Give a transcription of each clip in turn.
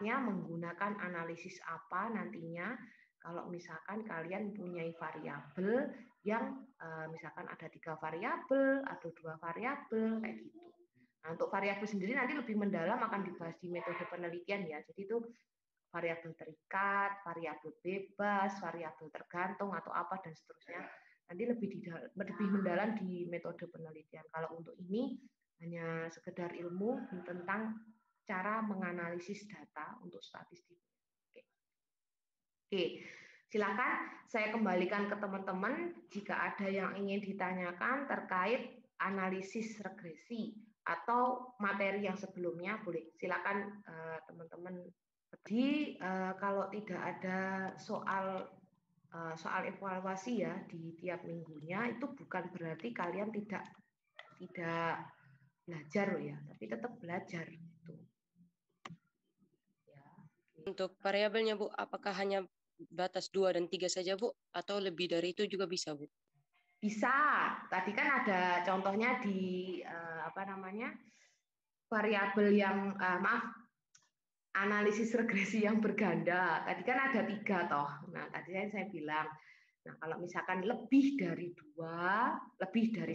tepatnya menggunakan analisis apa nantinya kalau misalkan kalian punya variabel yang misalkan ada 3 variabel atau 2 variabel kayak gitu. Nah, untuk variabel sendiri nanti lebih mendalam akan dibahas di metode penelitian ya. Jadi itu variabel terikat, variabel bebas, variabel tergantung atau apa dan seterusnya. Nanti lebih mendalam di metode penelitian. Kalau untuk ini hanya sekedar ilmu tentang cara menganalisis data untuk statistik. Oke, silakan saya kembalikan ke teman-teman jika ada yang ingin ditanyakan terkait analisis regresi atau materi yang sebelumnya boleh silakan teman-teman. Jadi kalau tidak ada soal evaluasi ya di tiap minggunya itu bukan berarti kalian tidak belajar loh ya, tapi tetap belajar gitu. Ya. Untuk variabelnya Bu, apakah hanya batas 2 dan 3 saja Bu, atau lebih dari itu juga bisa Bu? Bisa. Tadi kan ada contohnya di variabel yang analisis regresi yang berganda. Tadi kan ada 3 toh. Nah tadi saya bilang. Nah, kalau misalkan lebih dari 2, lebih dari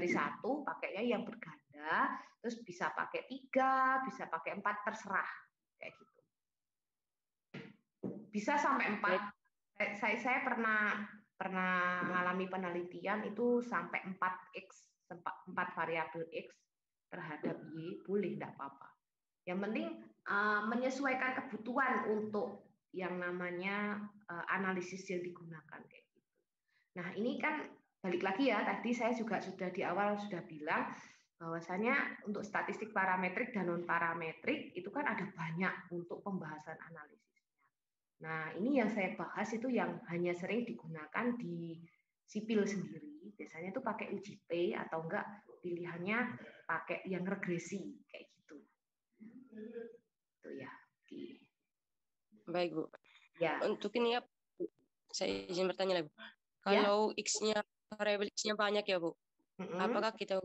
1 pakainya yang berganda, terus bisa pakai 3, bisa pakai 4, terserah kayak gitu. Bisa sampai 4. Saya pernah mengalami penelitian itu sampai 4x, 4 variabel x terhadap y, boleh enggak apa-apa. Yang penting menyesuaikan kebutuhan untuk yang namanya analisis yang digunakan kayak gitu. Nah, ini kan balik lagi ya, tadi saya juga sudah di awal sudah bilang bahwasanya untuk statistik parametrik dan non parametrik itu kan ada banyak untuk pembahasan analisisnya. Nah, ini yang saya bahas itu yang hanya sering digunakan di sipil sendiri. Biasanya itu pakai UJT atau enggak pilihannya pakai yang regresi kayak gitu. Itu ya. Baik Bu. Ya. Untuk ini ya, saya izin bertanya lagi Bu. Kalau X-nya, variabel X-nya banyak ya Bu, apakah kita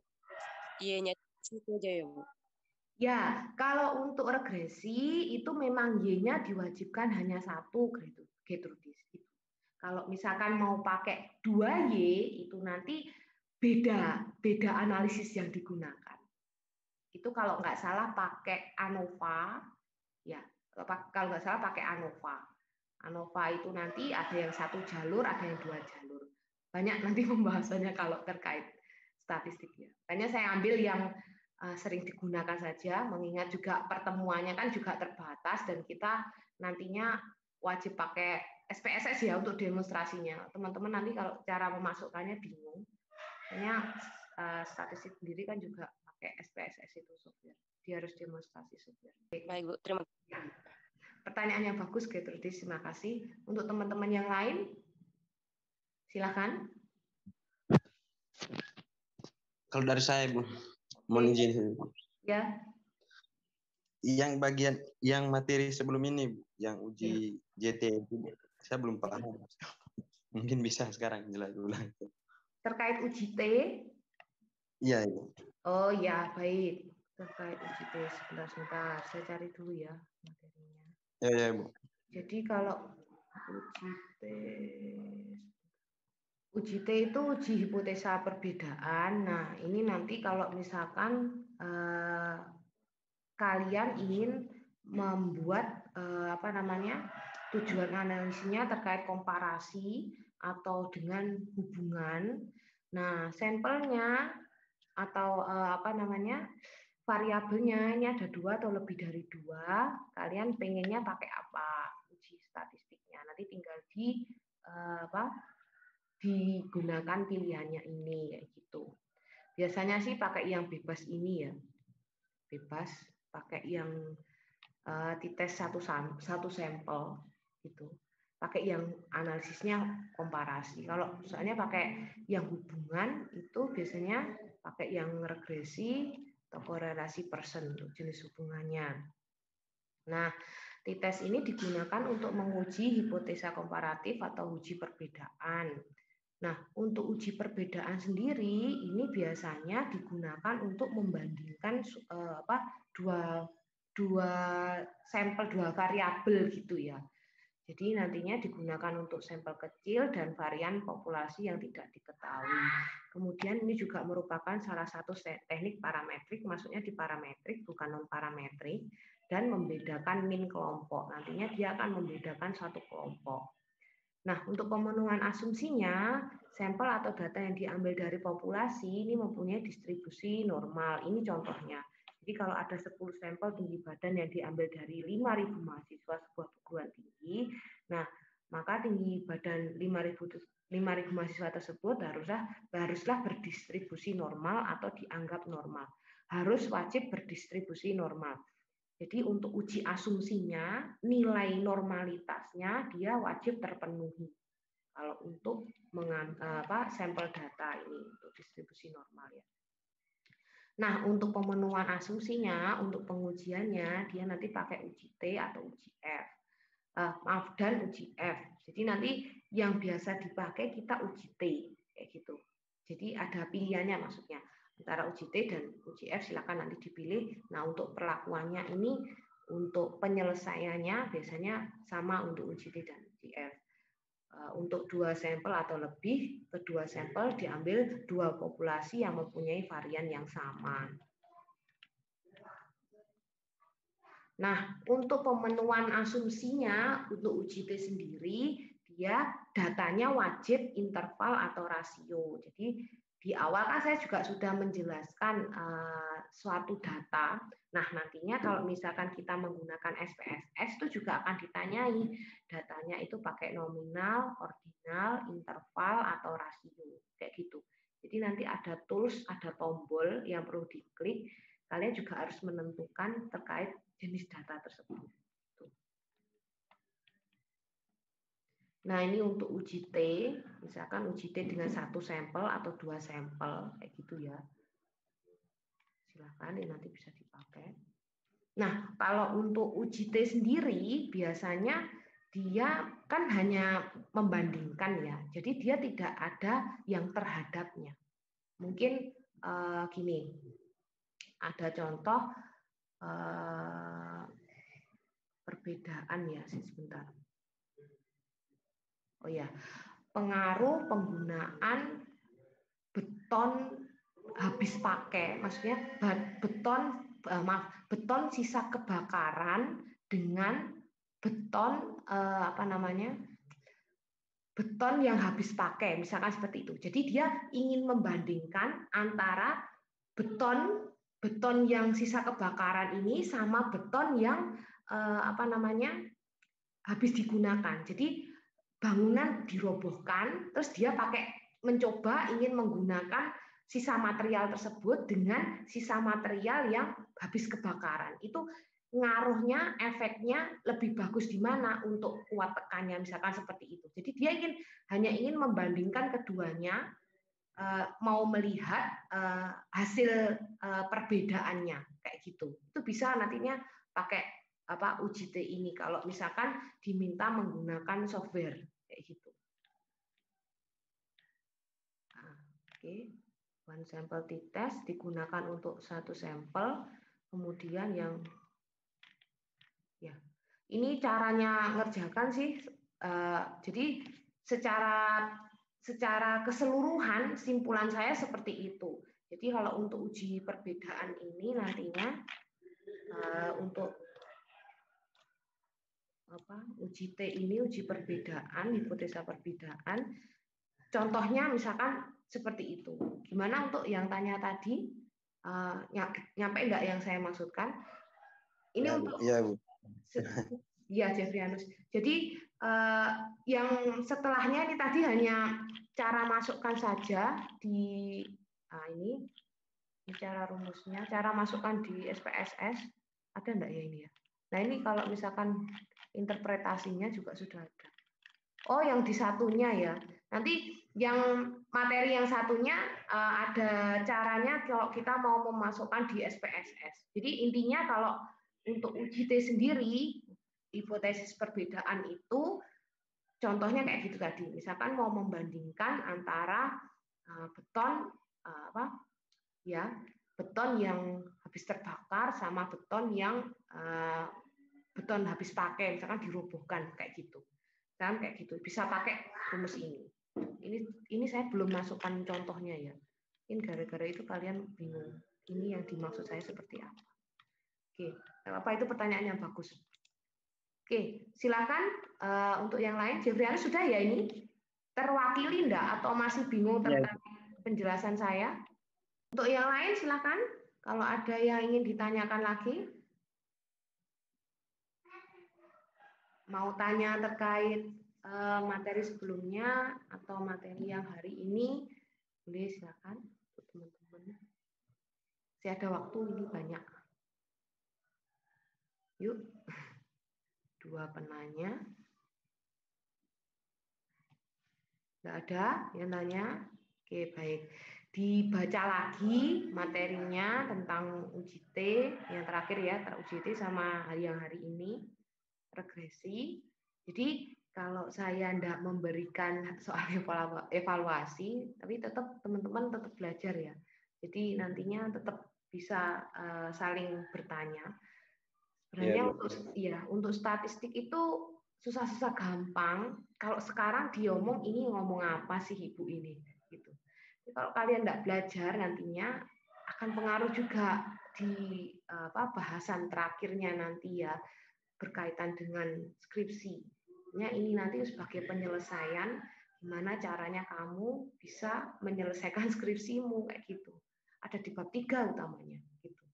Y-nya itu aja ya Bu? Ya, kalau untuk regresi itu memang Y-nya diwajibkan hanya 1 Gertrudis. Kalau misalkan mau pakai 2Y itu nanti beda analisis yang digunakan. Itu kalau nggak salah pakai ANOVA, ya kalau nggak salah pakai ANOVA. ANOVA itu nanti ada yang 1 jalur, ada yang 2 jalur. Banyak nanti pembahasannya kalau terkait statistiknya. Makanya saya ambil yang sering digunakan saja, mengingat juga pertemuannya kan juga terbatas dan kita nantinya wajib pakai SPSS ya untuk demonstrasinya. Teman-teman nanti kalau cara memasukkannya bingung. Hanya statistik sendiri kan juga pakai SPSS itu software. Dia harus demonstrasi software. Baik Bu, terima kasih. Pertanyaan yang bagus, Gertrudis. Terima kasih. Untuk teman-teman yang lain, silakan. Kalau dari saya, Bu, mohon izin. Ya. Yang bagian yang materi sebelum ini, Bu, yang uji JT, saya belum paham. Mungkin bisa sekarang jelas ulang. Terkait uji T? Iya, Ibu. Oh ya, baik. Terkait uji T, sebentar. Saya cari dulu ya materinya. Ya, Bu. Jadi kalau uji T itu uji hipotesa perbedaan. Nah, ini nanti kalau misalkan kalian ingin membuat tujuan analisisnya terkait komparasi atau dengan hubungan. Nah, sampelnya atau variabelnya ini ada 2 atau lebih dari 2. Kalian pengennya pakai apa uji statistiknya? Nanti tinggal digunakan pilihannya ini kayak gitu. Biasanya sih pakai yang bebas ini ya. Bebas pakai yang dites satu sampel gitu. Pakai yang analisisnya komparasi. Kalau misalnya pakai yang hubungan itu biasanya pakai yang regresi atau korelasi person untuk jenis hubungannya. Nah, t-test ini digunakan untuk menguji hipotesa komparatif atau uji perbedaan. Nah, untuk uji perbedaan sendiri ini biasanya digunakan untuk membandingkan sampel, 2 variabel gitu ya. Jadi nantinya digunakan untuk sampel kecil dan varian populasi yang tidak diketahui. Kemudian ini juga merupakan salah satu teknik parametrik, maksudnya di parametrik bukan non parametrik, dan membedakan min kelompok. Nantinya dia akan membedakan satu kelompok. Nah, untuk pemenuhan asumsinya, sampel atau data yang diambil dari populasi ini mempunyai distribusi normal. Ini contohnya. Jadi kalau ada 10 sampel tinggi badan yang diambil dari 5.000 mahasiswa sebuah perguruan tinggi, nah maka tinggi badan 5.000 mahasiswa tersebut haruslah berdistribusi normal atau dianggap normal. Harus wajib berdistribusi normal. Jadi untuk uji asumsinya, nilai normalitasnya dia wajib terpenuhi. Kalau untuk sampel data ini untuk distribusi normal ya. Nah, untuk pemenuhan asumsinya, untuk pengujiannya, dia nanti pakai uji T atau uji F. Dan uji F. Jadi nanti yang biasa dipakai kita uji T, kayak gitu. Jadi ada pilihannya maksudnya. Antara uji T dan uji F silakan nanti dipilih. Nah, untuk perlakuannya ini, untuk penyelesaiannya biasanya sama untuk uji T dan uji F. Untuk 2 sampel atau lebih, kedua sampel diambil 2 populasi yang mempunyai varian yang sama. Nah, untuk pemenuhan asumsinya, untuk uji T sendiri, dia datanya wajib interval atau rasio. Jadi di awal kan saya juga sudah menjelaskan suatu data. Nah, nantinya kalau misalkan kita menggunakan SPSS itu juga akan ditanyai datanya itu pakai nominal, ordinal, interval atau rasio kayak gitu. Jadi nanti ada tools, ada tombol yang perlu diklik. Kalian juga harus menentukan terkait jenis data tersebut. Nah, ini untuk uji T, misalkan uji T dengan 1 sampel atau 2 sampel, kayak gitu ya. Silahkan, ini nanti bisa dipakai. Nah, kalau untuk uji T sendiri, biasanya dia kan hanya membandingkan ya, jadi dia tidak ada yang terhadapnya. Mungkin gini, ada contoh perbedaan ya, sebentar. Oh ya, pengaruh penggunaan beton habis pakai, maksudnya beton sisa kebakaran dengan beton beton yang habis pakai, misalkan seperti itu. Jadi dia ingin membandingkan antara beton yang sisa kebakaran ini sama beton yang habis digunakan. Jadi bangunan dirobohkan, terus dia mencoba ingin menggunakan sisa material tersebut dengan sisa material yang habis kebakaran. Itu ngaruhnya, efeknya lebih bagus di mana untuk kuat tekannya, misalkan seperti itu. Jadi dia hanya ingin membandingkan keduanya, mau melihat hasil perbedaannya kayak gitu. Itu bisa nantinya pakai uji T ini kalau misalkan diminta menggunakan software kayak gitu. Oke, one sample t-test digunakan untuk 1 sampel, kemudian yang ya ini caranya ngerjakan sih. Jadi secara keseluruhan simpulan saya seperti itu. Jadi kalau untuk uji perbedaan ini nantinya untuk uji T ini, uji perbedaan, hipotesa perbedaan, contohnya misalkan seperti itu. Gimana untuk yang tanya tadi? Nyampe enggak yang saya maksudkan? Ini ya, untuk ya, Bu. Ya, Jeffrianus. Jadi yang setelahnya ini tadi hanya cara masukkan saja di ini cara rumusnya, cara masukkan di SPSS. Ada enggak ya ini ya? Nah, ini kalau misalkan interpretasinya juga sudah ada. Oh, yang di satunya ya. Nanti yang materi yang satunya ada caranya kalau kita mau memasukkan di SPSS. Jadi intinya kalau untuk uji T sendiri, hipotesis perbedaan itu contohnya kayak gitu tadi. Misalkan mau membandingkan antara beton beton yang habis terbakar sama beton yang beton habis pakai, misalkan dirobohkan kayak gitu. Kan kayak gitu. Bisa pakai rumus ini. Ini saya belum masukkan contohnya ya. Ini gara-gara itu kalian bingung. Ini yang dimaksud saya seperti apa. Oke, apa itu pertanyaannya bagus. Oke, silakan untuk yang lain. Jeffrianus sudah ya ini? Terwakili enggak atau masih bingung tentang penjelasan saya? Untuk yang lain silakan. Kalau ada yang ingin ditanyakan lagi. Mau tanya terkait materi sebelumnya atau materi yang hari ini, boleh silakan untuk teman-teman. Masih ada waktu, ini banyak. Yuk, 2 penanya. Nggak ada yang nanya? Oke, baik. Dibaca lagi materinya tentang UJT, yang terakhir ya, UJT sama yang hari ini, regresi. Jadi kalau saya tidak memberikan soal evaluasi, tapi tetap teman-teman tetap belajar ya. Jadi nantinya tetap bisa saling bertanya. Sebenarnya untuk statistik itu susah-susah gampang. Kalau sekarang diomong ini ngomong apa sih ibu ini, gitu. Jadi kalau kalian tidak belajar nantinya akan pengaruh juga di bahasan terakhirnya nanti ya, berkaitan dengan skripsinya ini nanti sebagai penyelesaian gimana caranya kamu bisa menyelesaikan skripsimu kayak gitu. Ada di bab 3 utamanya gitu.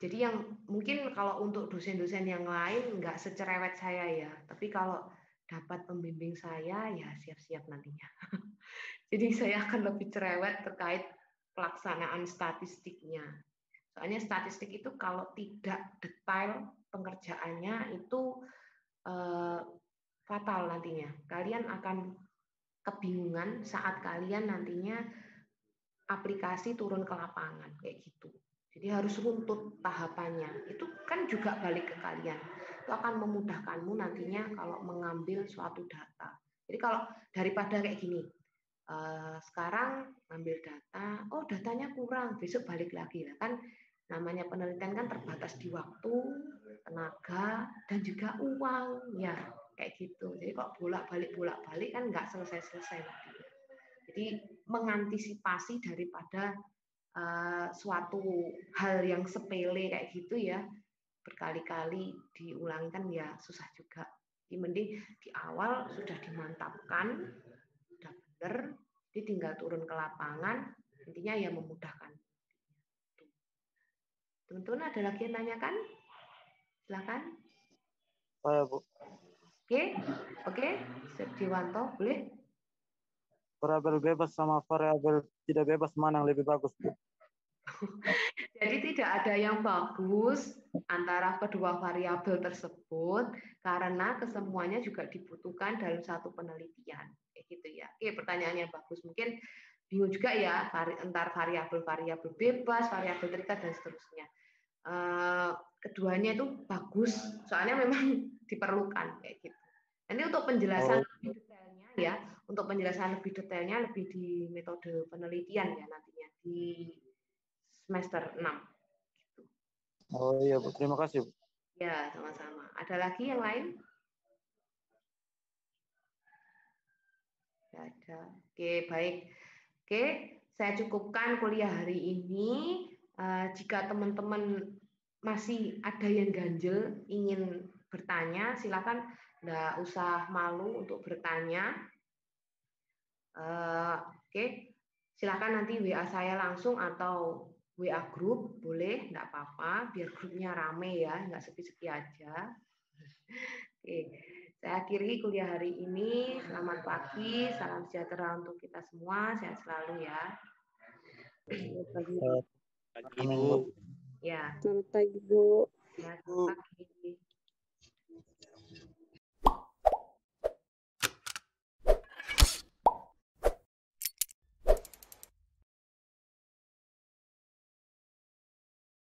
Jadi yang mungkin kalau untuk dosen-dosen yang lain nggak secerewet saya ya, tapi kalau dapat pembimbing saya ya siap-siap nantinya. Jadi saya akan lebih cerewet terkait pelaksanaan statistiknya. Soalnya statistik itu kalau tidak detail pengerjaannya itu fatal nantinya. Kalian akan kebingungan saat kalian nantinya aplikasi turun ke lapangan kayak gitu. Jadi harus runtut tahapannya. Itu kan juga balik ke kalian. Itu akan memudahkanmu nantinya kalau mengambil suatu data. Jadi kalau daripada kayak gini, sekarang ngambil data, oh datanya kurang, besok balik lagi lah kan. Namanya penelitian kan terbatas di waktu, tenaga, dan juga uang, ya kayak gitu. Jadi kok bolak-balik kan nggak selesai-selesai nanti. Jadi mengantisipasi daripada suatu hal yang sepele kayak gitu ya, berkali-kali diulangi kan ya susah juga. Jadi mending di awal sudah dimantapkan, sudah benar, jadi tinggal turun ke lapangan, intinya ya memudahkan. Teman-teman ada lagi yang tanyakan? Silakan. Saya, Bu. Oke, Dewanto, boleh? Variabel bebas sama variabel tidak bebas mana yang lebih bagus, Bu? Jadi tidak ada yang bagus antara kedua variabel tersebut karena kesemuanya juga dibutuhkan dalam satu penelitian, kayak gitu ya. Oke, pertanyaannya bagus. Mungkin bingung juga ya antar variabel bebas, variabel terikat dan seterusnya. Keduanya itu bagus, soalnya memang diperlukan kayak gitu. Nanti untuk penjelasan lebih detailnya ya, untuk penjelasan lebih detailnya lebih di metode penelitian ya nantinya di semester 6. Gitu. Oh iya, Bu. Terima kasih, Bu. Ya, sama-sama. Ada lagi yang lain? Tidak ada. Oke, baik. Oke, saya cukupkan kuliah hari ini. Jika teman-teman masih ada yang ganjel, ingin bertanya, silakan nggak usah malu untuk bertanya. Oke, silakan nanti WA saya langsung atau WA grup, boleh, enggak apa-apa, biar grupnya rame ya, enggak sepi-sepi aja. Oke, saya akhiri kuliah hari ini. Selamat pagi, salam sejahtera untuk kita semua, sehat selalu ya. Selamat pagi, Bu. Ya. Selamat pagi, Bu. Ya, selamat pagi.